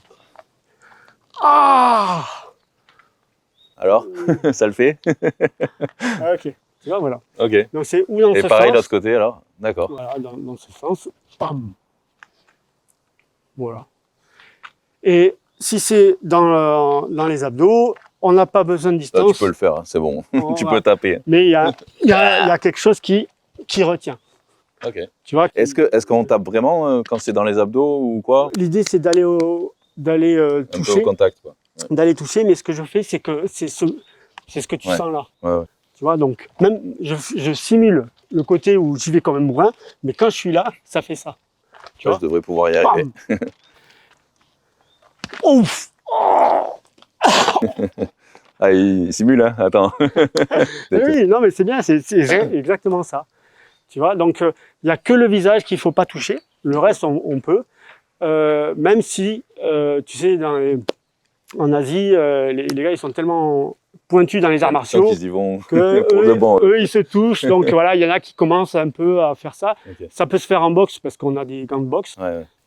Ah! Alors, ça le fait? Ok. Tu vois, voilà. Ok. Donc c'est où dans ce sens. Et pareil de l'autre côté, alors. D'accord. Voilà, dans ce sens. Bam. Voilà. Et si c'est dans les abdos, on n'a pas besoin de distance. Là, tu peux le faire, hein, c'est bon. Tu peux taper. Mais il y a quelque chose qui retient. Ok. Tu vois. Est-ce qu'on tape vraiment quand c'est dans les abdos ou quoi? L'idée, c'est d'aller toucher. Un peu au contact, quoi. Ouais. D'aller toucher, mais ce que je fais, c'est que c'est ce que tu sens là. Ouais. Tu vois, donc même je simule le côté où j'y vais quand même bourrin, mais quand je suis là, ça fait ça. Tu vois, je devrais pouvoir y arriver. Ouf. Ah, il simule, hein. Attends. Oui, non, mais c'est bien, c'est exactement ça. Tu vois, donc il n'y a que le visage qu'il ne faut pas toucher. Le reste, on peut. Même si, tu sais, en Asie, les gars, ils sont tellement pointus dans les arts martiaux qu'ils y vont que eux, ils se touchent. Donc voilà, il y en a qui commencent un peu à faire ça. Ça peut se faire en boxe parce qu'on a des gants de boxe.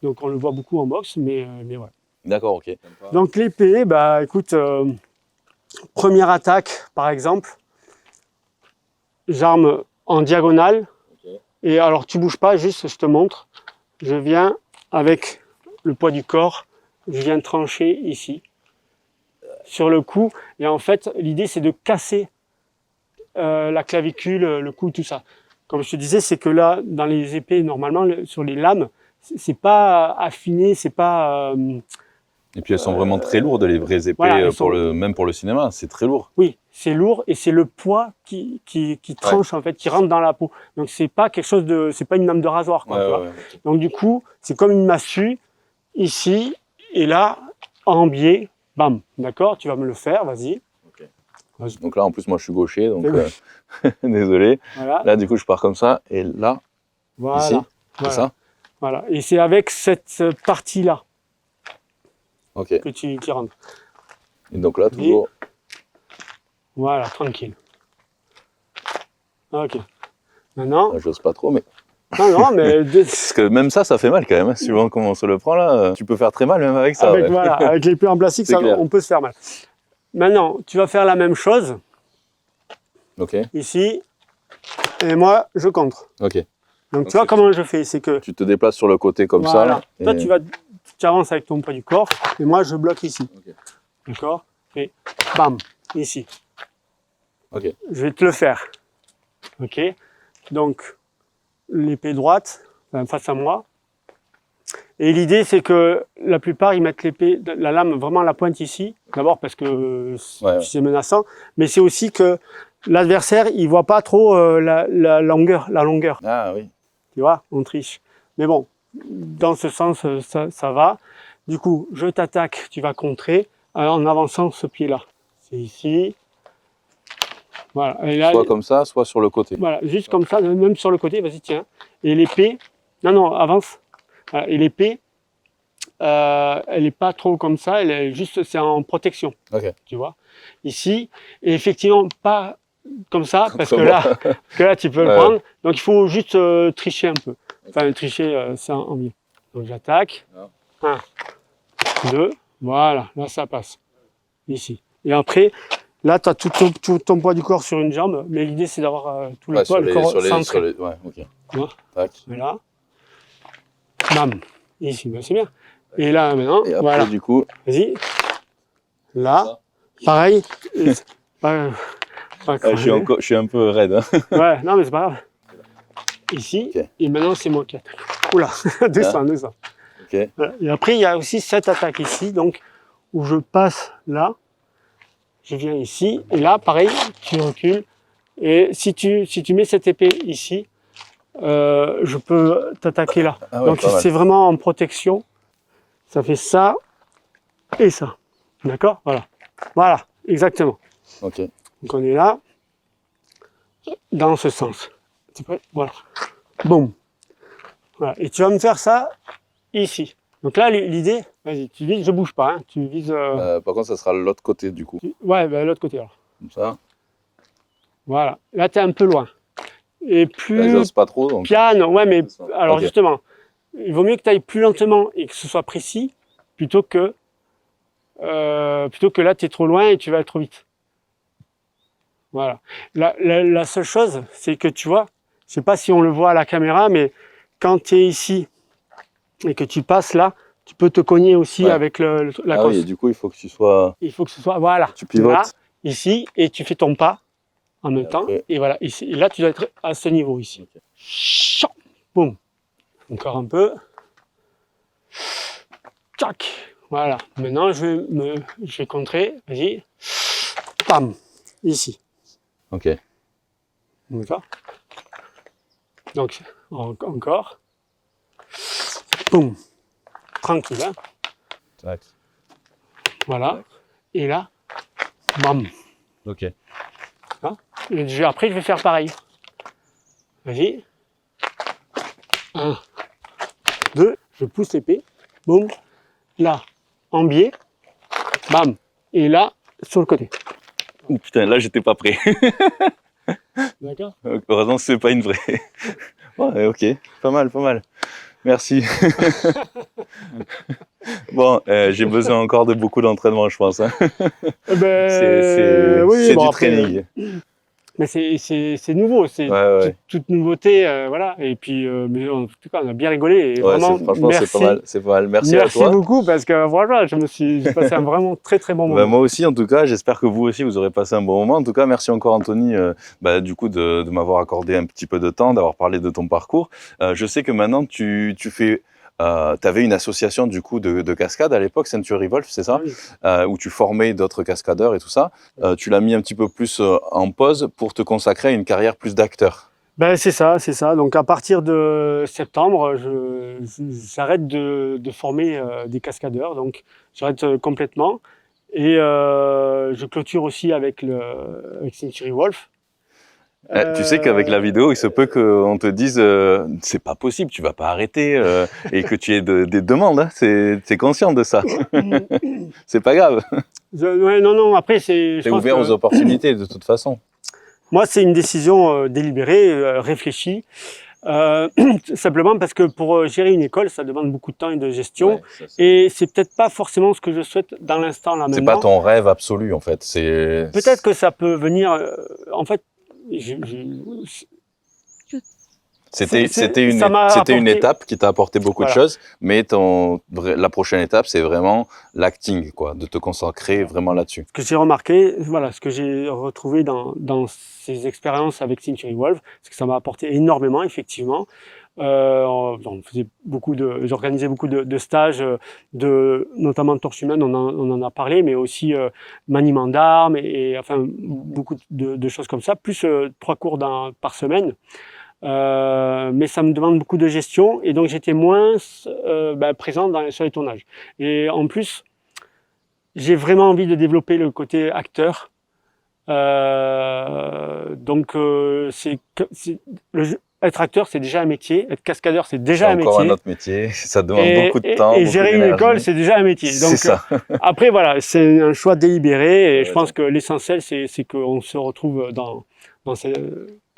Donc on le voit beaucoup en boxe, mais ouais. D'accord, ok. Donc l'épée, bah écoute, première attaque, par exemple, j'arme en diagonale. Et alors tu bouges pas, juste je te montre. Je viens avec le poids du corps, je viens trancher ici, sur le cou. Et en fait, l'idée c'est de casser la clavicule, le cou, tout ça. Comme je te disais, c'est que là, dans les épées, normalement, sur les lames, c'est pas affiné, c'est pas... Et puis elles sont vraiment très lourdes, les vraies épées, voilà, même pour le cinéma, c'est très lourd. Oui, c'est lourd et c'est le poids qui tranche en fait, qui rentre dans la peau. Donc c'est pas quelque chose de, c'est pas une lame de rasoir quoi. Tu vois. Donc du coup, c'est comme une massue ici et là en biais, bam, d'accord. Tu vas me le faire, vas-y. Donc là, en plus, moi, je suis gaucher, donc désolé. Voilà. Là, du coup, je pars comme ça, et là, voilà. Ici, c'est ça. Voilà, et c'est avec cette partie-là que tu rentres. Et donc là, toujours... Voilà, tranquille. Ok. Maintenant... J'ose pas trop, mais... Non, mais... Parce que même ça fait mal quand même. Suivant comment on se le prend, là, tu peux faire très mal même avec ça. Voilà, avec les pieds en plastique, on peut se faire mal. Maintenant, tu vas faire la même chose. Ici. Et moi, je contre. Donc tu vois comment je fais, c'est que... Tu te déplaces sur le côté comme ça. Là, toi, tu avances avec ton poids du corps, et moi, je bloque ici. D'accord? Et bam, ici. Je vais te le faire. Ok? Donc, l'épée droite, face à moi. Et l'idée, c'est que la plupart, ils mettent la lame vraiment à la pointe ici. D'abord parce que c'est menaçant, mais c'est aussi que l'adversaire, il voit pas trop la longueur. Ah oui. Tu vois, on triche. Mais bon, dans ce sens, ça va. Du coup, je t'attaque, tu vas contrer en avançant ce pied-là. C'est ici. Voilà. Et là, soit comme ça, soit sur le côté. Voilà, juste comme ça, même sur le côté, vas-y, tiens. Et l'épée, non, avance. Voilà. Et l'épée, elle n'est pas trop comme ça, elle est juste, c'est en protection. Tu vois, ici, et effectivement, pas comme ça, parce que là, tu peux le prendre. Donc, il faut juste tricher un peu. Enfin, tricher, c'est en mieux. Donc, j'attaque. 1, 2, voilà, là, ça passe. Ici. Et après, là, tu as tout ton poids du corps sur une jambe, mais l'idée, c'est d'avoir tout le poids, le corps centré. Tac. Et là, bam, ici, ben, c'est bien. Et là, maintenant, et après, du coup... Vas-y. Là, pareil. je suis un peu raide. Ouais, non, mais c'est pas grave. Ici, et maintenant, c'est moi qui attaque. Oula, descends. Voilà. Et après, il y a aussi cette attaque ici, donc, où je passe là, je viens ici, et là, pareil, tu recules. Et si tu mets cette épée ici, je peux t'attaquer là. Donc, c'est vraiment en protection. Ça fait ça et ça. D'accord? Voilà, exactement. Donc, on est là, dans ce sens. C'est prêt? Voilà. Boum. Voilà. Et tu vas me faire ça ici. Donc là, l'idée, vas-y, tu vises, je bouge pas. Hein. Tu vises. Par contre, ça sera l'autre côté du coup. Ouais, l'autre côté alors. Comme ça. Voilà. Là, tu es un peu loin. Et plus. Là, j'ose pas trop. Donc... Piano, ouais, mais alors justement, il vaut mieux que tu ailles plus lentement et que ce soit précis plutôt que là, tu es trop loin et tu vas aller trop vite. Voilà. La seule chose, c'est que tu vois, je sais pas si on le voit à la caméra, mais quand tu es ici et que tu passes là, tu peux te cogner aussi avec la cosse. Oui, et du coup, il faut que tu sois... Il faut que ce soit, voilà. Tu pivotes. Là, ici, et tu fais ton pas en même temps. Et voilà, ici. Et là, tu dois être à ce niveau ici. Boum. Encore un peu. Tchac. Voilà. Maintenant, je vais contrer. Vas-y. Bam. Ici. D'accord. Donc, encore. Boum. Tranquille. Hein. Tac. Voilà. Tac. Et là, bam. Hein. Et après, je vais faire pareil. Vas-y. 1, 2. Je pousse l'épée. Boum. Là, en biais. Bam. Et là, sur le côté. Oh putain, là, j'étais pas prêt. D'accord. Heureusement que c'est pas une vraie. Ouais, ok. Pas mal. Merci. Bon, j'ai besoin encore de beaucoup d'entraînement, je pense. Hein. C'est du training. Mais c'est nouveau, c'est toute nouveauté, voilà. Et puis, mais en tout cas, on a bien rigolé. Et vraiment, franchement, c'est pas mal. Merci à toi. Merci beaucoup, parce que voilà, j'ai passé un vraiment très bon moment. Moi aussi, en tout cas, j'espère que vous aussi, vous aurez passé un bon moment. En tout cas, merci encore, Anthony, du coup, de m'avoir accordé un petit peu de temps, d'avoir parlé de ton parcours. Je sais que maintenant, tu fais... tu avais une association du coup de cascade à l'époque, Century Wolf, c'est ça? Oui. Où tu formais d'autres cascadeurs et tout ça. Tu l'as mis un petit peu plus en pause pour te consacrer à une carrière plus d'acteur. Ben, c'est ça. Donc à partir de septembre, j'arrête de former des cascadeurs, donc j'arrête complètement. Et je clôture aussi avec Century Wolf. Tu sais qu'avec la vidéo, il se peut qu'on te dise c'est pas possible, tu vas pas arrêter et que tu aies des demandes. Hein, c'est conscient de ça. C'est pas grave. Ouais, non, après c'est. T'es ouvert aux opportunités de toute façon. Moi, c'est une décision délibérée, réfléchie. Simplement parce que pour gérer une école, ça demande beaucoup de temps et de gestion. Ouais, et c'est peut-être pas forcément ce que je souhaite dans l'instant là maintenant. C'est pas ton rêve absolu en fait. Peut-être que ça peut venir. En fait, c'était une étape qui t'a apporté beaucoup de choses, mais la prochaine étape, c'est vraiment l'acting, quoi, de te consacrer vraiment là-dessus. Ce que j'ai remarqué, voilà, ce que j'ai retrouvé dans ces expériences avec Century Wolf, c'est que ça m'a apporté énormément, effectivement. J'organisais beaucoup de stages, notamment de torche humaine, on en a parlé, mais aussi maniement d'armes et enfin beaucoup de choses comme ça, plus 3 cours par semaine. Mais ça me demande beaucoup de gestion et donc j'étais moins présent sur les tournages. Et en plus, j'ai vraiment envie de développer le côté acteur. Être acteur, c'est déjà un métier. Être cascadeur, c'est déjà un métier. C'est encore un autre métier. Ça demande beaucoup de temps. Et gérer une école, c'est déjà un métier. Donc, ça. Après, voilà, c'est un choix délibéré. Et je pense que l'essentiel, c'est qu'on se retrouve dans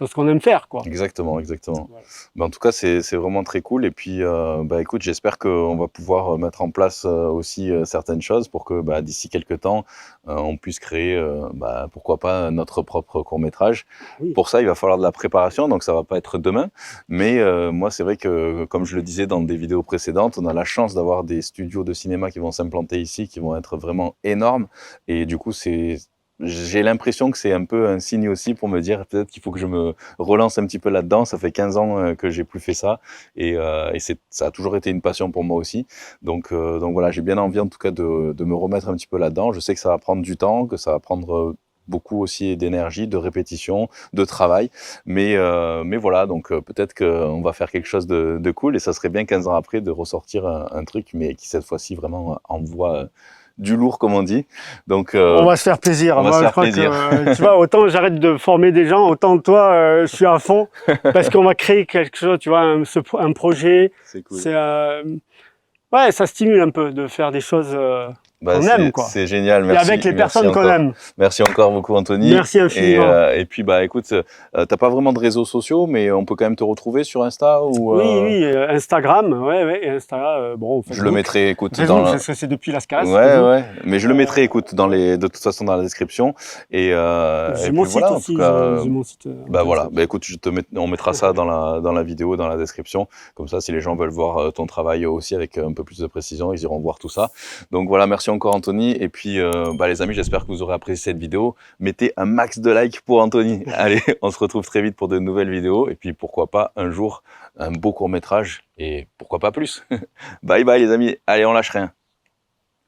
ce qu'on aime faire, quoi. Exactement. Voilà. En tout cas, c'est vraiment très cool. Et puis, écoute, j'espère qu'on va pouvoir mettre en place aussi certaines choses pour que d'ici quelques temps, on puisse créer, pourquoi pas, notre propre court-métrage. Oui. Pour ça, il va falloir de la préparation, donc ça va pas être demain. Mais moi, c'est vrai que, comme je le disais dans des vidéos précédentes, on a la chance d'avoir des studios de cinéma qui vont s'implanter ici, qui vont être vraiment énormes. Et du coup, j'ai l'impression que c'est un peu un signe aussi pour me dire peut-être qu'il faut que je me relance un petit peu là-dedans. Ça fait 15 ans que j'ai plus fait ça et ça a toujours été une passion pour moi aussi. Donc voilà, j'ai bien envie en tout cas de me remettre un petit peu là-dedans. Je sais que ça va prendre du temps, que ça va prendre beaucoup aussi d'énergie, de répétition, de travail. Mais voilà, donc peut-être qu'on va faire quelque chose de cool et ça serait bien 15 ans après de ressortir un truc, mais qui cette fois-ci vraiment envoie du lourd, comme on dit. Donc, on va se faire plaisir. On va se faire plaisir. Tu vois, autant j'arrête de former des gens, autant toi, je suis à fond parce qu'on va créer quelque chose, tu vois, un projet. C'est cool. Ouais, ça stimule un peu de faire des choses qu'on aime, quoi. C'est génial, merci. Et avec les personnes qu'on aime. Merci encore beaucoup, Anthony. Merci infiniment. Et puis, écoute, t'as pas vraiment de réseaux sociaux, mais on peut quand même te retrouver sur Insta ou Oui, Instagram, ouais, Insta, bon. Je le mettrai, écoute, parce que c'est depuis Las Cases. Ouais, mais je le mettrai, écoute, de toute façon dans la description. Et j'ai mon site voilà, aussi, j'ai mon site. Voilà, écoute, on mettra ça dans la vidéo, dans la description. Comme ça, si les gens veulent voir ton travail aussi avec un peu plus de précision, ils iront voir tout ça. Donc voilà, merci encore Anthony. Et puis les amis, j'espère que vous aurez apprécié cette vidéo. Mettez un max de likes pour Anthony. Allez, on se retrouve très vite pour de nouvelles vidéos. Et puis pourquoi pas un jour un beau court-métrage et pourquoi pas plus. Bye bye les amis. Allez, on lâche rien.